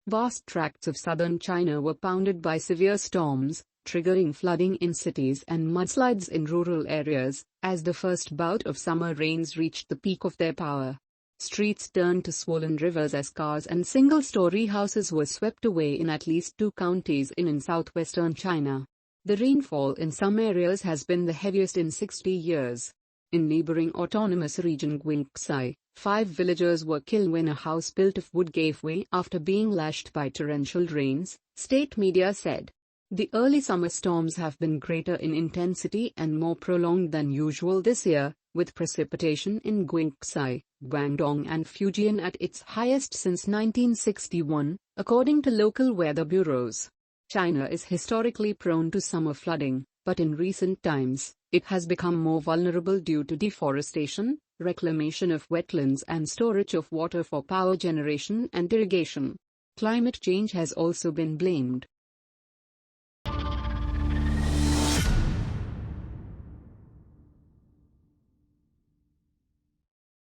Vast tracts of southern China were pounded by severe storms, triggering flooding in cities and mudslides in rural areas, as the first bout of summer rains reached the peak of their power. Streets turned to swollen rivers as cars and single-story houses were swept away in at least 2 counties in southwestern China. The rainfall in some areas has been the heaviest in 60 years. In neighboring autonomous region Guangxi, 5 villagers were killed when a house built of wood gave way after being lashed by torrential rains, state media said. The early summer storms have been greater in intensity and more prolonged than usual this year, with precipitation in Guangxi, Guangdong and Fujian at its highest since 1961, according to local weather bureaus. China is historically prone to summer flooding, but in recent times, it has become more vulnerable due to deforestation, reclamation of wetlands and storage of water for power generation and irrigation. Climate change has also been blamed.